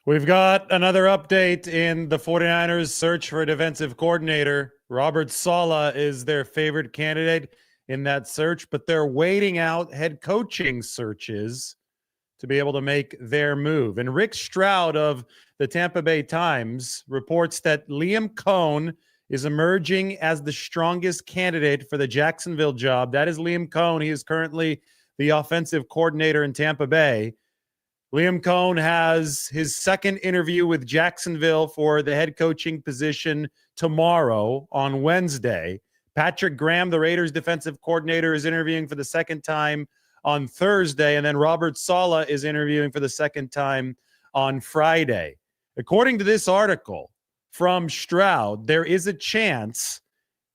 We've got another update in the 49ers search for a defensive coordinator. Robert Saleh is their favorite candidate in that search, but they're waiting out head coaching searches to be able to make their move. And Rick Stroud of the Tampa Bay Times reports that Liam Coen is emerging as the strongest candidate for the Jacksonville job. That is Liam Coen. He is currently the offensive coordinator in Tampa Bay. Liam Coen has his second interview with Jacksonville for the head coaching position tomorrow on Wednesday. Patrick Graham, the Raiders defensive coordinator, is interviewing for the second time on Thursday, and then Robert Saleh is interviewing for the second time on Friday. According to this article from Stroud, there is a chance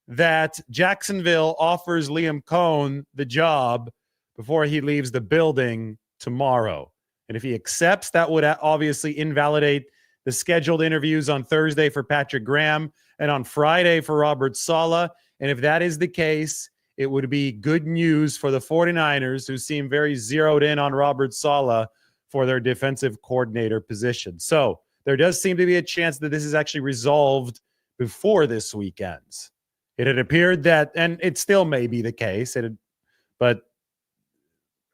that Jacksonville offers Liam Coen the job before he leaves the building tomorrow. And if he accepts, that would obviously invalidate the scheduled interviews on Thursday for Patrick Graham and on Friday for Robert Saleh. And if that is the case, it would be good news for the 49ers, who seem very zeroed in on Robert Saleh for their defensive coordinator position. So there does seem to be a chance that this is actually resolved before this week ends. It had appeared that, and it still may be the case, but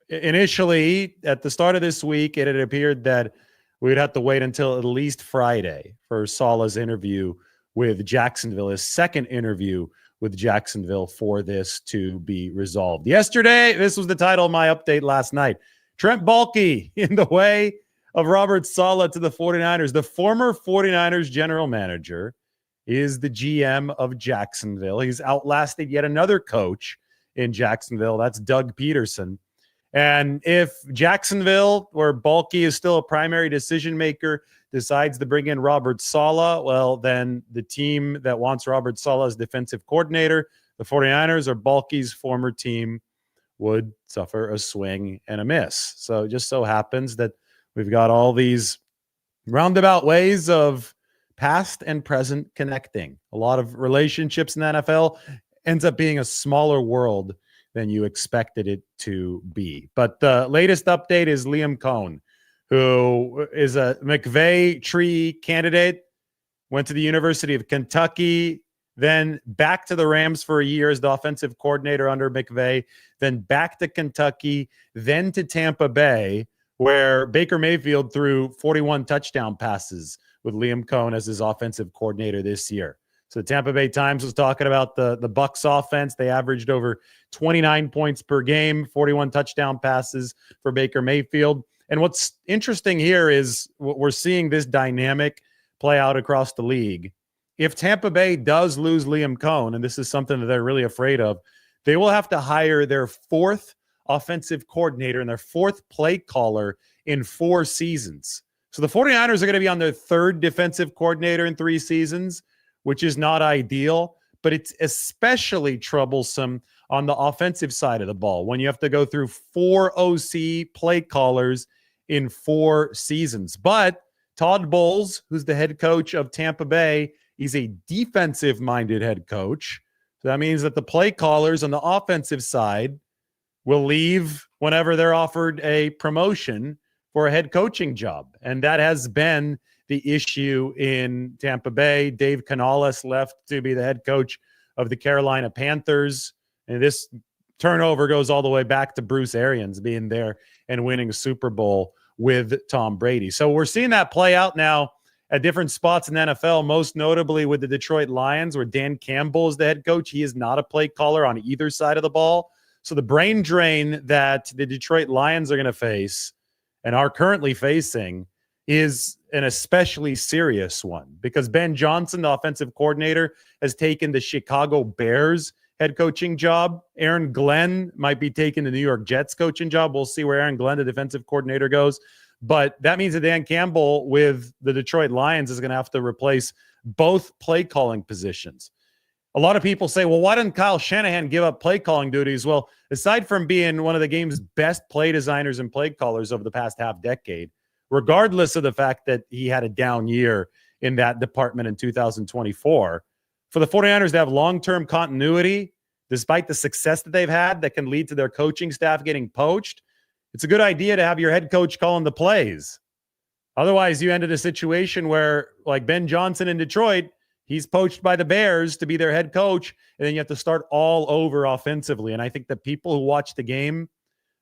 initially, at the start of this week, it had appeared that we would have to wait until at least Friday for Saleh's interview with Jacksonville, his second interview with Jacksonville, for this to be resolved. Yesterday, this was the title of my update last night. Trent Baalke in the way of Robert Saleh to the 49ers. The former 49ers general manager is the GM of Jacksonville. He's outlasted yet another coach in Jacksonville. That's Doug Peterson. And if Jacksonville, where Baalke is still a primary decision maker, decides to bring in Robert Saleh, well, then the team that wants Robert Saleh as defensive coordinator, the 49ers or Baalke's former team, would suffer a swing and a miss. So it just so happens that we've got all these roundabout ways of past and present connecting. A lot of relationships in the NFL ends up being a smaller world than you expected it to be. But the latest update is Liam Coen, who is a McVay tree candidate, went to the University of Kentucky, then back to the Rams for a year as the offensive coordinator under McVay, then back to Kentucky, then to Tampa Bay, where Baker Mayfield threw 41 touchdown passes with Liam Coen as his offensive coordinator this year. So the Tampa Bay Times was talking about the Bucs offense. They averaged over 29 points per game, 41 touchdown passes for Baker Mayfield. And what's interesting here is we're seeing this dynamic play out across the league. If Tampa Bay does lose Liam Coen, and this is something that they're really afraid of, they will have to hire their fourth offensive coordinator and their fourth play caller in 4 seasons. So the 49ers are going to be on their third defensive coordinator in 3 seasons, which is not ideal, but it's especially troublesome on the offensive side of the ball when you have to go through 4 OC play callers in 4 seasons. But Todd Bowles, who's the head coach of Tampa Bay, he's a defensive-minded head coach. So that means that the play callers on the offensive side will leave whenever they're offered a promotion for a head coaching job. And that has been the issue in Tampa Bay. Dave Canales left to be the head coach of the Carolina Panthers. And this turnover goes all the way back to Bruce Arians being there and winning a Super Bowl with Tom Brady. So we're seeing that play out now at different spots in the NFL, most notably with the Detroit Lions, where Dan Campbell is the head coach. He is not a play caller on either side of the ball. So the brain drain that the Detroit Lions are going to face and are currently facing is an especially serious one, because Ben Johnson, the offensive coordinator, has taken the Chicago Bears head coaching job. Aaron Glenn might be taking the New York Jets coaching job. We'll see where Aaron Glenn, the defensive coordinator, goes. But that means that Dan Campbell with the Detroit Lions is going to have to replace both play calling positions. A lot of people say, well, why didn't Kyle Shanahan give up play calling duties? Well, aside from being one of the game's best play designers and play callers over the past half decade, regardless of the fact that he had a down year in that department in 2024, for the 49ers to have long-term continuity, despite the success that they've had that can lead to their coaching staff getting poached, it's a good idea to have your head coach calling the plays. Otherwise, you ended a situation where, like Ben Johnson in Detroit, he's poached by the Bears to be their head coach, and then you have to start all over offensively. And I think the people who watched the game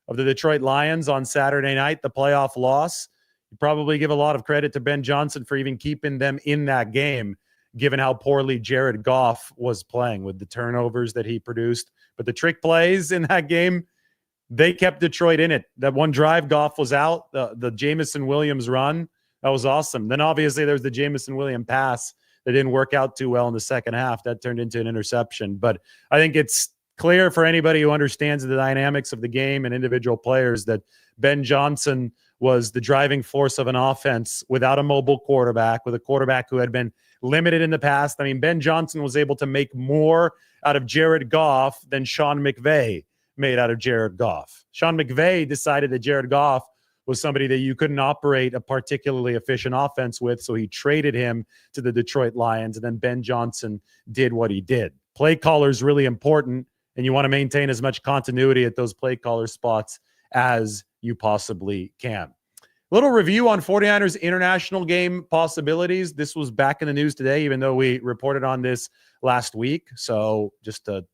of the Detroit Lions on Saturday night, the playoff loss, you probably give a lot of credit to Ben Johnson for even keeping them in that game, given how poorly Jared Goff was playing with the turnovers that he produced. But the trick plays in that game, they kept Detroit in it. That one drive, Goff was out. The Jameson Williams run, that was awesome. Then obviously there's the Jameson Williams pass that didn't work out too well in the second half. That turned into an interception. But I think it's clear for anybody who understands the dynamics of the game and individual players that Ben Johnson was the driving force of an offense without a mobile quarterback, with a quarterback who had been limited in the past. I mean, Ben Johnson was able to make more out of Jared Goff than Sean McVay made out of Jared Goff. Sean McVay decided that Jared Goff was somebody that you couldn't operate a particularly efficient offense with, so he traded him to the Detroit Lions, and then Ben Johnson did what he did. Play caller is really important, and you want to maintain as much continuity at those play caller spots as you possibly can. Little review on 49ers international game possibilities. This was back in the news today, even though we reported on this last week. So just to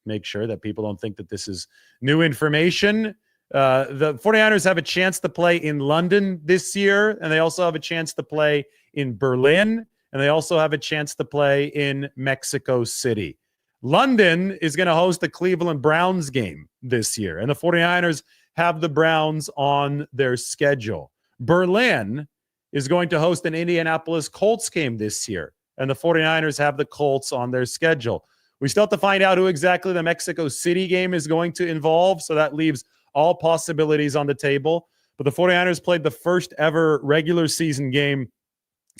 make sure that people don't think that this is new information. The 49ers have a chance to play in London this year, and they also have a chance to play in Berlin, and they also have a chance to play in Mexico City. London is going to host the Cleveland Browns game this year, and the 49ers have the Browns on their schedule. Berlin is going to host an Indianapolis Colts game this year, and the 49ers have the Colts on their schedule. We still have to find out who exactly the Mexico City game is going to involve, so that leaves all possibilities on the table. But the 49ers played the first ever regular season game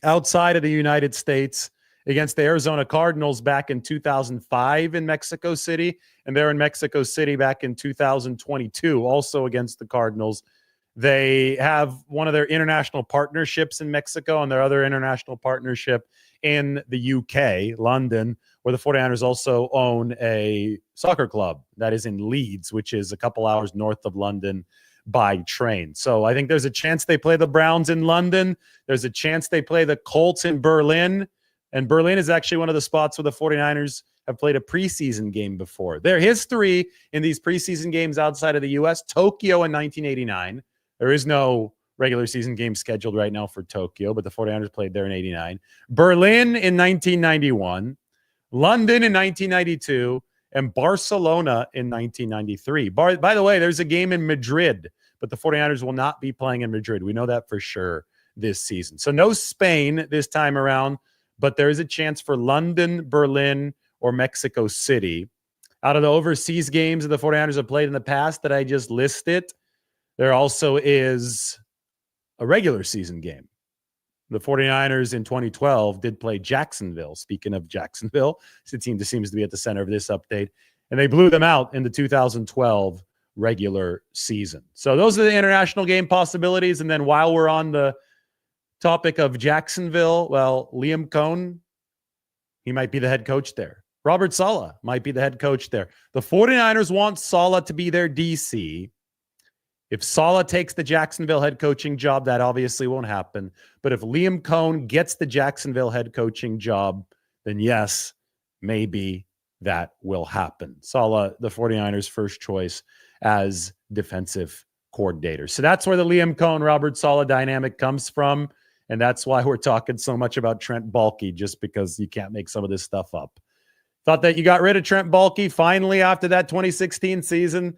outside of the United States against the Arizona Cardinals back in 2005 in Mexico City, and they're in Mexico City back in 2022, also against the Cardinals. They have one of their international partnerships in Mexico and their other international partnership in the UK, London, where the 49ers also own a soccer club that is in Leeds, which is a couple hours north of London by train. So I think there's a chance they play the Browns in London. There's a chance they play the Colts in Berlin. And Berlin is actually one of the spots where the 49ers have played a preseason game before. Their history in these preseason games outside of the U.S., Tokyo in 1989. There is no regular season game scheduled right now for Tokyo, but the 49ers played there in 89. Berlin in 1991. London in 1992, and Barcelona in 1993. By the way, there's a game in Madrid, but the 49ers will not be playing in Madrid. We know that for sure this season. So no Spain this time around, but there is a chance for London, Berlin, or Mexico City. Out of the overseas games that the 49ers have played in the past that I just listed, there also is a regular season game. The 49ers in 2012 did play Jacksonville. Speaking of Jacksonville, it's a team that seems to be at the center of this update. And they blew them out in the 2012 regular season. So those are the international game possibilities. And then while we're on the topic of Jacksonville, well, Liam Coen, he might be the head coach there. Robert Saleh might be the head coach there. The 49ers want Saleh to be their DC. If Saleh takes the Jacksonville head coaching job, that obviously won't happen. But if Liam Coen gets the Jacksonville head coaching job, then yes, maybe that will happen. Saleh, the 49ers' first choice as defensive coordinator. So that's where the Liam Coen, Robert Saleh dynamic comes from. And that's why we're talking so much about Trent Baalke, just because you can't make some of this stuff up. Thought that you got rid of Trent Baalke finally after that 2016 season.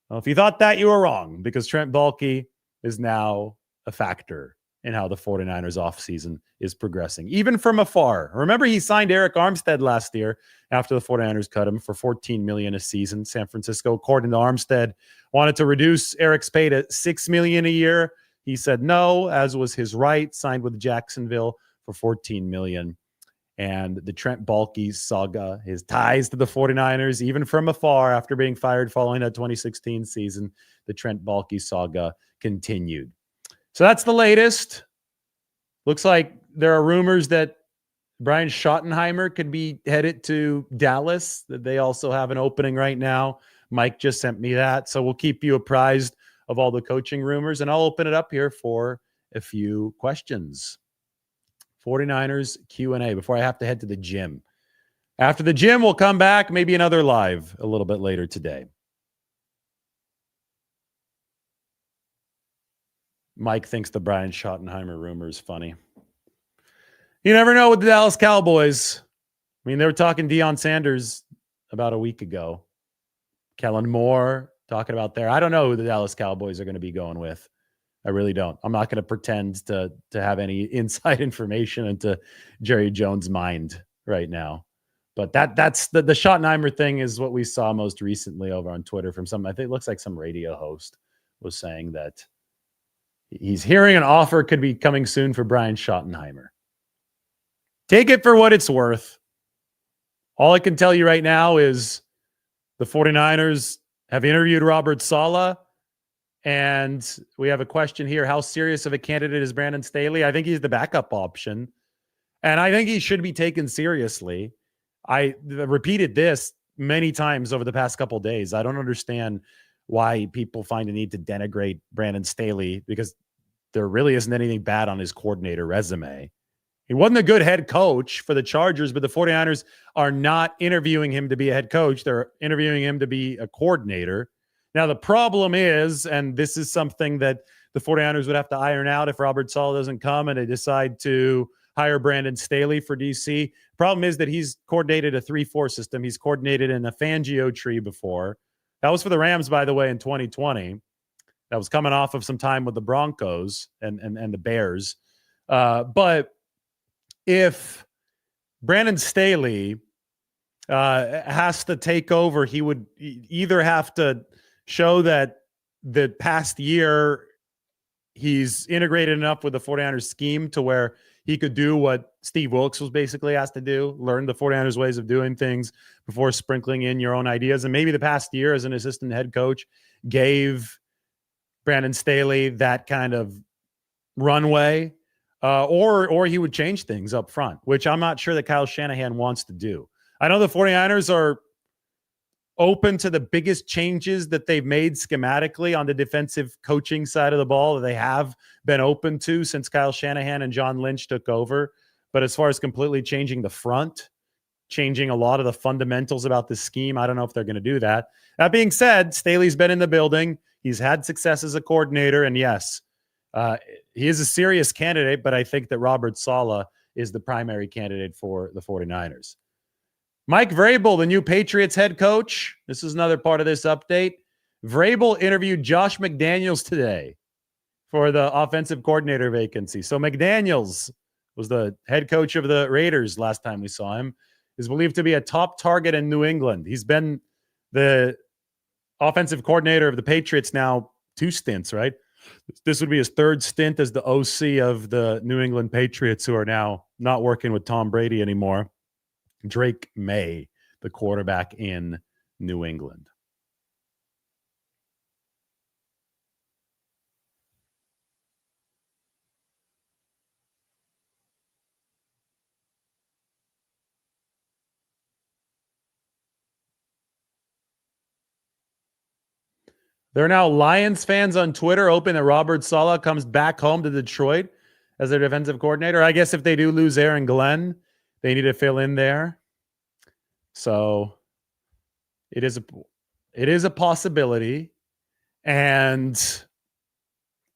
Well, if you thought that, you were wrong, because Trent Baalke is now a factor in how the 49ers offseason is progressing, even from afar. Remember, he signed Eric Armstead last year after the 49ers cut him for $14 million a season. San Francisco, according to Armstead, wanted to reduce Eric's pay to $6 million a year. He said no, as was his right, signed with Jacksonville for $14 million. And the Trent Baalke saga, his ties to the 49ers, even from afar after being fired following that 2016 season, the Trent Baalke saga continued. So that's the latest. Looks like there are rumors that Brian Schottenheimer could be headed to Dallas, that they also have an opening right now. Mike just sent me that. So we'll keep you apprised of all the coaching rumors, and I'll open it up here for a few questions. 49ers Q&A before I have to head to the gym. After the gym, we'll come back, maybe another live a little bit later today. Mike thinks the Brian Schottenheimer rumor is funny. You never know with the Dallas Cowboys. I mean, they were talking Deion Sanders about a week ago. Kellen Moore talking about there. I don't know who the Dallas Cowboys are going to be going with. I really don't. I'm not going to pretend to have any inside information into Jerry Jones' mind right now. But that's the Schottenheimer thing is what we saw most recently over on Twitter from some, I think it looks like some radio host was saying that he's hearing an offer could be coming soon for Brian Schottenheimer. Take it for what it's worth. All I can tell you right now is the 49ers have interviewed Robert Saleh. And we have a question here. How serious of a candidate is Brandon Staley? I think he's the backup option. And I think he should be taken seriously. I repeated this many times over the past couple of days. I don't understand why people find a need to denigrate Brandon Staley because there really isn't anything bad on his coordinator resume. He wasn't a good head coach for the Chargers, but the 49ers are not interviewing him to be a head coach. They're interviewing him to be a coordinator. Now, the problem is, and this is something that the 49ers would have to iron out if Robert Saleh doesn't come and they decide to hire Brandon Staley for DC. Problem is that he's coordinated a 3-4 system. He's coordinated in a Fangio tree before. That was for the Rams, by the way, in 2020. That was coming off of some time with the Broncos and the Bears. But if Brandon Staley has to take over, he would either have to show that the past year he's integrated enough with the 49ers scheme to where he could do what Steve Wilkes was basically asked to do, learn the 49ers ways of doing things before sprinkling in your own ideas. And maybe the past year as an assistant head coach gave Brandon Staley that kind of runway, or he would change things up front, which I'm not sure that Kyle Shanahan wants to do. I know the 49ers are open to the biggest changes that they've made schematically on the defensive coaching side of the ball that they have been open to since Kyle Shanahan and John Lynch took over. But as far as completely changing the front, changing a lot of the fundamentals about the scheme, I don't know if they're going to do that. That being said, Staley's been in the building. He's had success as a coordinator. And yes, he is a serious candidate, but I think that Robert Saleh is the primary candidate for the 49ers. Mike Vrabel, the new Patriots head coach. This is another part of this update. Vrabel interviewed Josh McDaniels today for the offensive coordinator vacancy. So McDaniels was the head coach of the Raiders last time we saw him. Is believed to be a top target in New England. He's been the offensive coordinator of the Patriots now 2 stints, right? This would be his 3rd stint as the OC of the New England Patriots, who are now not working with Tom Brady anymore. Drake May, the quarterback in New England. There are now Lions fans on Twitter hoping that Robert Saleh comes back home to Detroit as their defensive coordinator. I guess if they do lose Aaron Glenn, they need to fill in there. So it is a possibility. And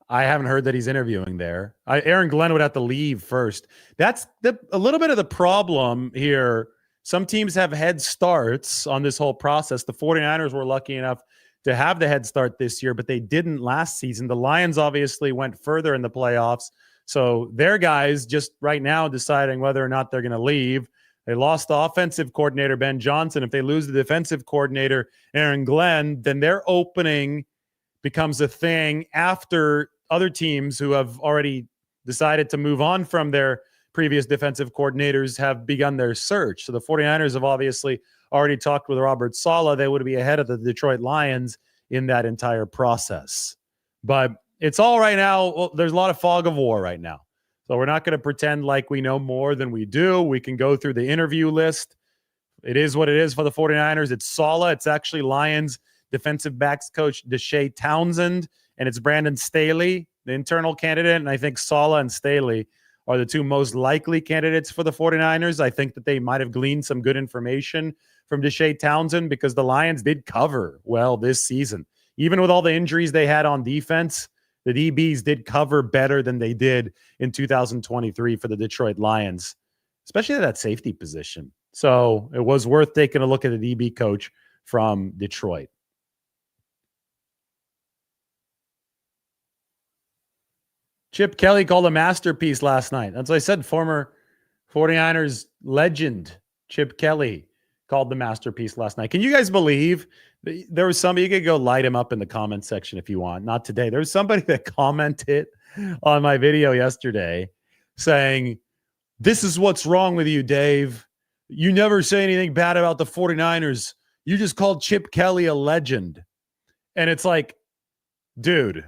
I haven't heard that he's interviewing there. Aaron Glenn would have to leave first. That's a little bit of the problem here. Some teams have head starts on this whole process. The 49ers were lucky enough to have the head start this year, but they didn't last season. The Lions obviously went further in the playoffs. So their guys just right now deciding whether or not they're going to leave. They lost the offensive coordinator, Ben Johnson. If they lose the defensive coordinator, Aaron Glenn, then their opening becomes a thing after other teams who have already decided to move on from their previous defensive coordinators have begun their search. So the 49ers have obviously already talked with Robert Saleh. They would be ahead of the Detroit Lions in that entire process. But it's all right now. Well, there's a lot of fog of war right now. So we're not going to pretend like we know more than we do. We can go through the interview list. It is what it is for the 49ers. It's Saleh. It's actually Lions defensive backs coach Deshae Townsend, and it's Brandon Staley. the internal candidate, and I think Saleh and Staley are the two most likely candidates for the 49ers. I think that they might have gleaned some good information from Deshae Townsend because the Lions did cover well this season. Even with all the injuries they had on defense, the DBs did cover better than they did in 2023 for the Detroit Lions, especially at that safety position. So it was worth taking a look at the DB coach from Detroit. Chip Kelly called a masterpiece last night. That's what I said. Former 49ers legend Chip Kelly called the masterpiece last night. Can you guys believe there was somebody, you could go light him up in the comment section if you want. Not today. There was somebody that commented on my video yesterday saying, "This is what's wrong with you, Dave. You never say anything bad about the 49ers. You just called Chip Kelly a legend." And it's like, dude,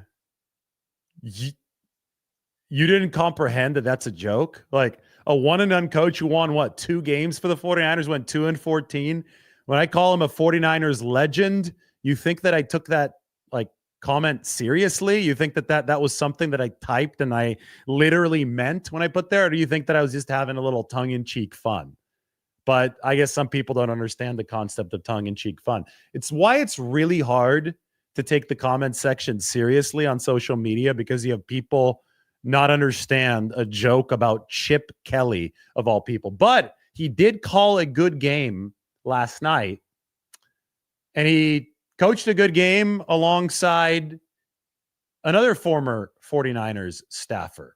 you didn't comprehend that that's a joke? Like a one-and-done coach who won, what, 2 games for the 49ers, went 2-14. When I call him a 49ers legend, you think that I took that like comment seriously? You think that was something that I typed and I literally meant when I put there? Or do you think that I was just having a little tongue-in-cheek fun? But I guess some people don't understand the concept of tongue-in-cheek fun. It's why it's really hard to take the comment section seriously on social media, because you have people not understand a joke about Chip Kelly of all people. But he did call a good game last night, and he coached a good game alongside another former 49ers staffer.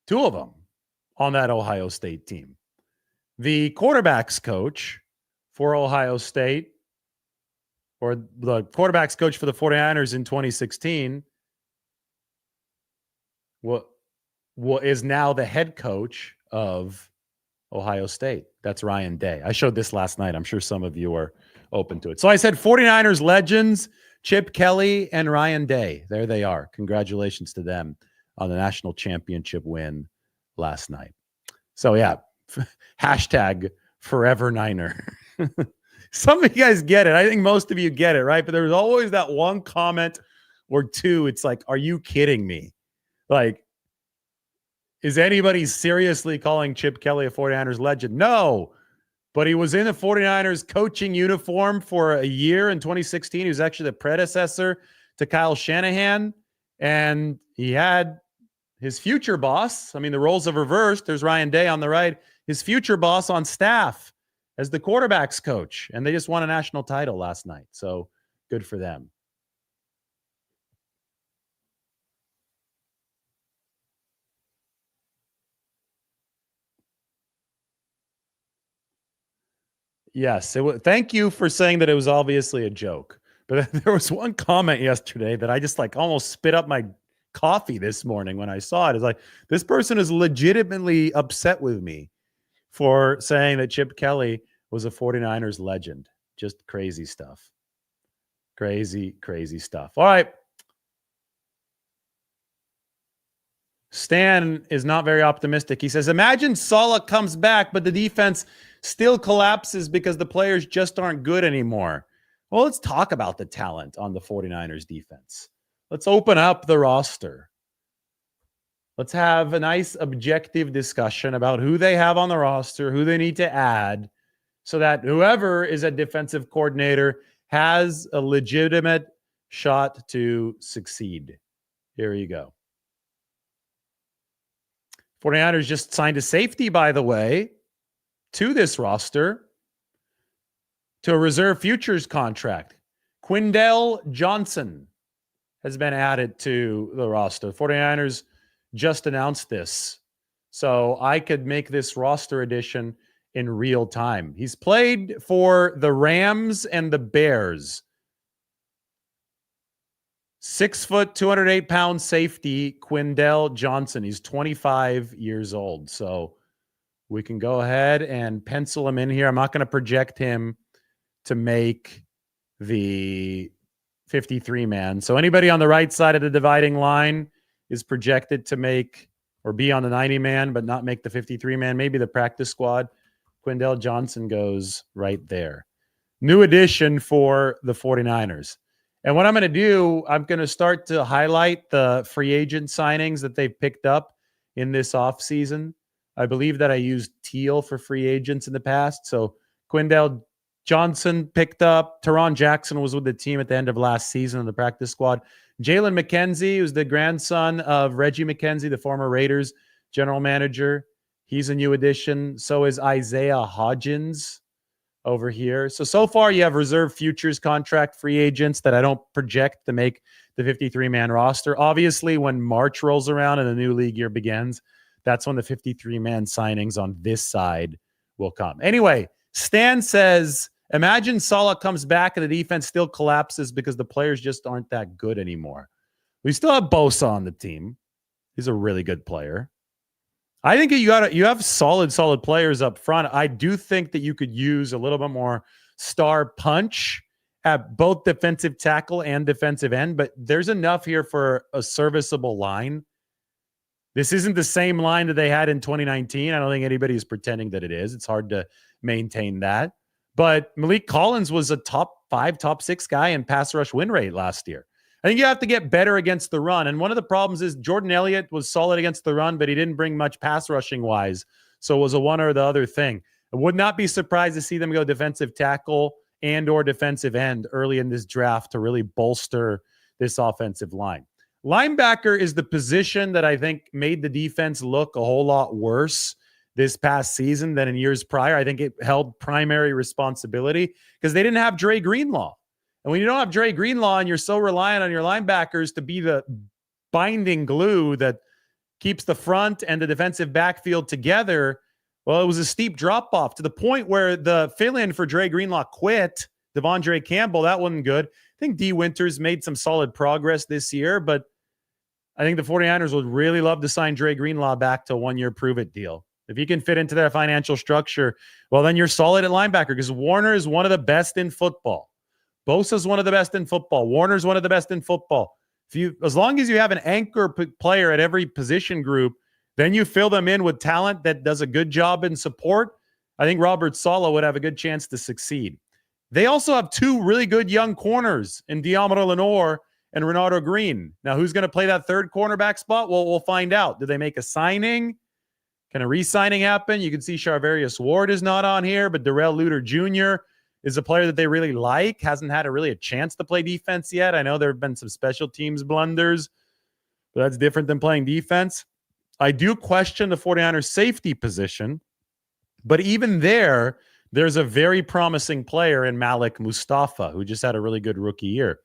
2 of them on that Ohio State team. The quarterbacks coach for Ohio State, or the quarterbacks coach for the 49ers in 2016, is now the head coach of Ohio State. That's Ryan Day. I showed this last night. I'm sure some of you are open to it. So I said 49ers legends, Chip Kelly and Ryan Day. There they are. Congratulations to them on the national championship win last night. So yeah, hashtag Forever Niner. Some of you guys get it. I think most of you get it, right? But there's always that one comment or two. It's like, are you kidding me? Like, is anybody seriously calling Chip Kelly a 49ers legend? No, but he was in the 49ers coaching uniform for a year in 2016. He was actually the predecessor to Kyle Shanahan, and he had his future boss. I mean, the roles have reversed. There's Ryan Day on the right, his future boss on staff as the quarterbacks coach, and they just won a national title last night. So good for them. Yes. Thank you for saying that it was obviously a joke. But there was one comment yesterday that I just like almost spit up my coffee this morning when I saw it. It's like, this person is legitimately upset with me for saying that Chip Kelly was a 49ers legend. Just crazy stuff. Crazy, crazy stuff. All right. Stan is not very optimistic. He says, imagine Saleh comes back, but the defense still collapses because the players just aren't good anymore. Well, let's talk about the talent on the 49ers defense. Let's open up the roster. Let's have a nice objective discussion about who they have on the roster, who they need to add, so that whoever is a defensive coordinator has a legitimate shot to succeed. Here you go. 49ers just signed a safety, by the way, to this roster, to a reserve futures contract. Quindell Johnson has been added to the roster. 49ers just announced this, so I could make this roster addition in real time. He's played for the Rams and the Bears. 6 foot, 208 pound safety, Quindell Johnson. He's 25 years old. So we can go ahead and pencil him in here. I'm not going to project him to make the 53 man. So anybody on the right side of the dividing line is projected to make or be on the 90 man, but not make the 53 man, maybe the practice squad. Quindell Johnson goes right there. New addition for the 49ers. And what I'm going to do, I'm going to start to highlight the free agent signings that they've picked up in this offseason. I believe that I used Teal for free agents in the past. So Quindale Johnson picked up. Teron Jackson was with the team at the end of last season in the practice squad. Jalen McKenzie, who's the grandson of Reggie McKenzie, the former Raiders general manager. He's a new addition. So is Isaiah Hodgins over here. So far you have reserve futures contract free agents that I don't project to make the 53-man roster. Obviously, when March rolls around and the new league year begins, that's when the 53-man signings on this side will come. Anyway, Stan says, imagine Saleh comes back and the defense still collapses because the players just aren't that good anymore. We still have Bosa on the team. He's a really good player. I think you have solid players up front. I do think that you could use a little bit more star punch at both defensive tackle and defensive end, but there's enough here for a serviceable line. This isn't the same line that they had in 2019. I don't think anybody's pretending that it is. It's hard to maintain that. But Malik Collins was a top 5, top 6 guy in pass rush win rate last year. I think you have to get better against the run. And one of the problems is Jordan Elliott was solid against the run, but he didn't bring much pass rushing wise. So it was a one or the other thing. I would not be surprised to see them go defensive tackle and or defensive end early in this draft to really bolster this offensive line. Linebacker is the position that I think made the defense look a whole lot worse this past season than in years prior. I think it held primary responsibility because they didn't have Dre Greenlaw. And when you don't have Dre Greenlaw and you're so reliant on your linebackers to be the binding glue that keeps the front and the defensive backfield together, well, it was a steep drop-off to the point where the fill-in for Dre Greenlaw quit. Devondre Campbell, that wasn't good. I think D. Winters made some solid progress this year, but I think the 49ers would really love to sign Dre Greenlaw back to a one-year prove-it deal. If you can fit into their financial structure, well, then you're solid at linebacker because Warner is one of the best in football. Bosa's one of the best in football. Warner's one of the best in football. As long as you have an anchor player at every position group, then you fill them in with talent that does a good job in support. I think Robert Saleh would have a good chance to succeed. They also have 2 really good young corners in Diamaro Lenore and Renato Green. Now, who's going to play that third cornerback spot? Well, we'll find out. Did they make a signing? Can a re-signing happen? You can see Charvarius Ward is not on here, but Darrell Luter Jr. is a player that they really like. Hasn't had a chance to play defense yet. I know there have been some special teams blunders, but that's different than playing defense. I do question the 49ers safety position, but even there's a very promising player in Malik Mustafa, who just had a really good rookie year.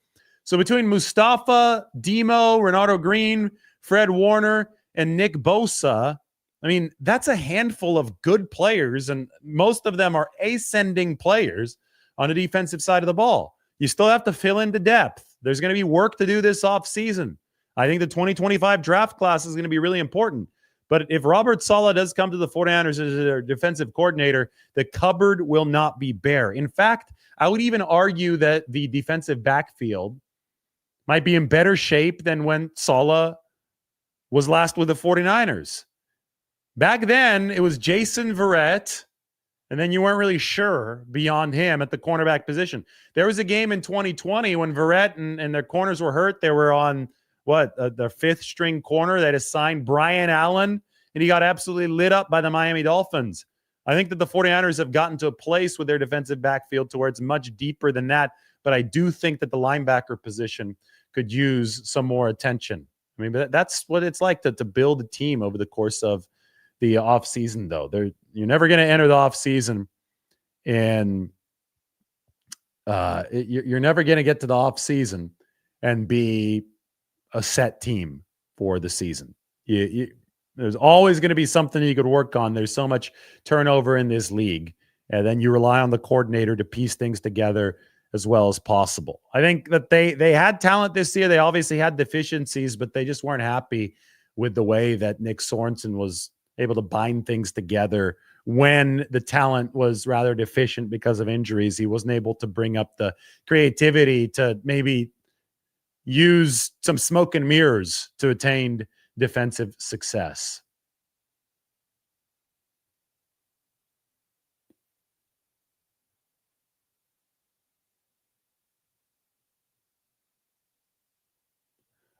So between Mustafa, Demo, Renato Green, Fred Warner, and Nick Bosa, I mean, that's a handful of good players, and most of them are ascending players on the defensive side of the ball. You still have to fill into depth. There's going to be work to do this offseason. I think the 2025 draft class is going to be really important. But if Robert Saleh does come to the 49ers as their defensive coordinator, the cupboard will not be bare. In fact, I would even argue that the defensive backfield might be in better shape than when Saleh was last with the 49ers. Back then, it was Jason Verrett, and then you weren't really sure beyond him at the cornerback position. There was a game in 2020 when Verrett and their corners were hurt. They were on, the 5th-string corner that assigned Brian Allen, and he got absolutely lit up by the Miami Dolphins. I think that the 49ers have gotten to a place with their defensive backfield to where it's much deeper than that, but I do think that the linebacker position could use some more attention. I mean, but that's what it's like to build a team over the course of the offseason, though. You're never going to enter the offseason and you're never going to get to the offseason and be a set team for the season. There's always going to be something you could work on. There's so much turnover in this league, and then you rely on the coordinator to piece things together as well as possible. I think that they had talent this year. They obviously had deficiencies, but they just weren't happy with the way that Nick Sorensen was able to bind things together when the talent was rather deficient because of injuries. He wasn't able to bring up the creativity to maybe use some smoke and mirrors to attain defensive success.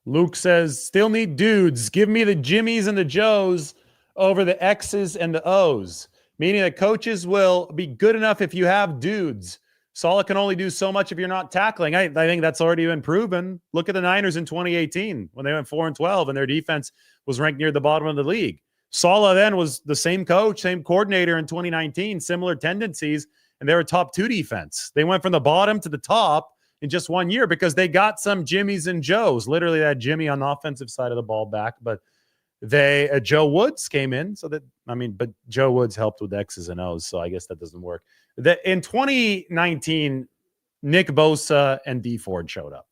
Luke says, still need dudes. Give me the Jimmies and the Joes over the X's and the O's, meaning that coaches will be good enough if you have dudes. Saleh can only do so much if you're not tackling. I think that's already been proven. Look at the Niners in 2018 when they went 4-12 and their defense was ranked near the bottom of the league. Saleh then was the same coach, same coordinator in 2019, similar tendencies, and they were top 2 defense. They went from the bottom to the top in just 1 year because they got some Jimmies and Joes, literally that Jimmy on the offensive side of the ball back. But Joe Woods came in, but Joe Woods helped with X's and O's, so I guess that doesn't work. In 2019, Nick Bosa and Dee Ford showed up.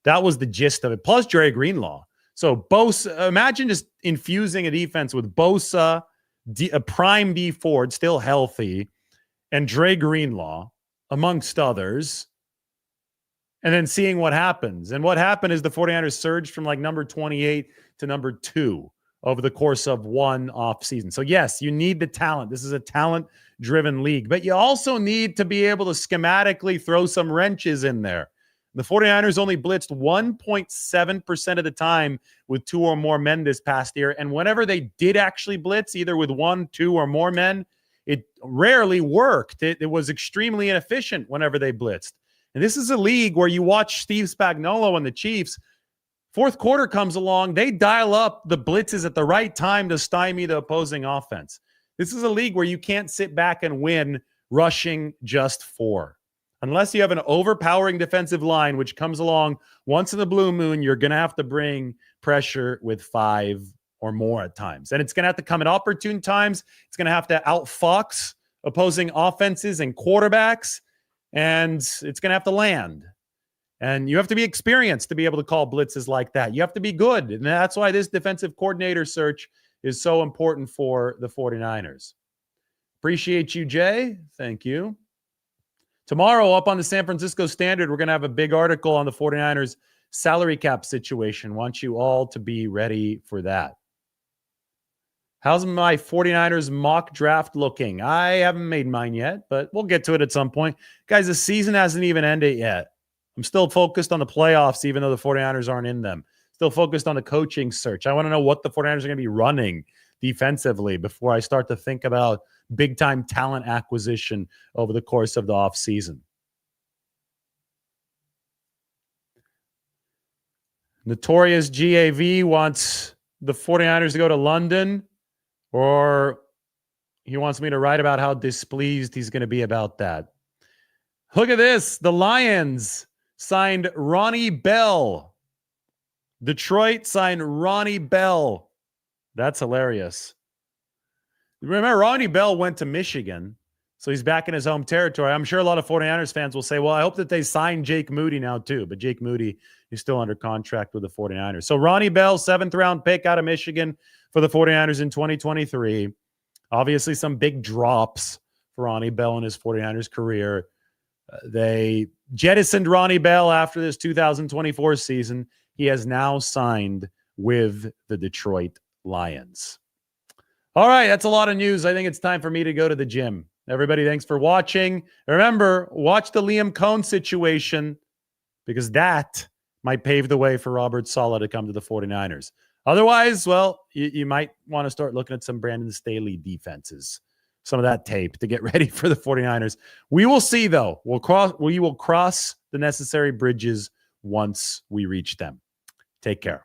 That was the gist of it, plus Dre Greenlaw. So Bosa, imagine just infusing a defense with Bosa, a prime Dee Ford, still healthy, and Dre Greenlaw, amongst others, and then seeing what happens. And what happened is the 49ers surged from like number 28 to number 2 over the course of one off season. So yes, you need the talent. This is a talent-driven league, but you also need to be able to schematically throw some wrenches in there. The 49ers only blitzed 1.7% of the time with 2 or more men this past year. And whenever they did actually blitz, either with 1, 2, or more men, it rarely worked. It was extremely inefficient whenever they blitzed. And this is a league where you watch Steve Spagnuolo and the Chiefs. Fourth quarter comes along, they dial up the blitzes at the right time to stymie the opposing offense. This is a league where you can't sit back and win rushing just 4. Unless you have an overpowering defensive line, which comes along once in the blue moon, you're going to have to bring pressure with 5 or more at times. And it's going to have to come at opportune times. It's going to have to outfox opposing offenses and quarterbacks. And it's going to have to land. And you have to be experienced to be able to call blitzes like that. You have to be good. And that's why this defensive coordinator search is so important for the 49ers. Appreciate you, Jay. Thank you. Tomorrow, up on the San Francisco Standard, we're going to have a big article on the 49ers salary cap situation. Want you all to be ready for that. How's my 49ers mock draft looking? I haven't made mine yet, but we'll get to it at some point. Guys, the season hasn't even ended yet. I'm still focused on the playoffs, even though the 49ers aren't in them. Still focused on the coaching search. I want to know what the 49ers are going to be running defensively before I start to think about big-time talent acquisition over the course of the offseason. Notorious GAV wants the 49ers to go to London, or he wants me to write about how displeased he's going to be about that. Look at this. The Lions signed Ronnie Bell. Detroit signed Ronnie Bell. That's hilarious. Remember, Ronnie Bell went to Michigan, so he's back in his home territory. I'm sure a lot of 49ers fans will say, well, I hope that they sign Jake Moody now too, but Jake Moody is still under contract with the 49ers. So Ronnie Bell, 7th-round pick out of Michigan for the 49ers in 2023. Obviously, some big drops for Ronnie Bell in his 49ers career. They jettisoned Ronnie Bell after this 2024 season. He has now signed with the Detroit Lions. All right, that's a lot of news. I think it's time for me to go to the gym. Everybody, thanks for watching. Remember, watch the Liam Coen situation because that might pave the way for Robert Saleh to come to the 49ers. Otherwise, well, you might want to start looking at some Brandon Staley defenses, some of that tape to get ready for the 49ers. We will see, though. We will cross the necessary bridges once we reach them. Take care.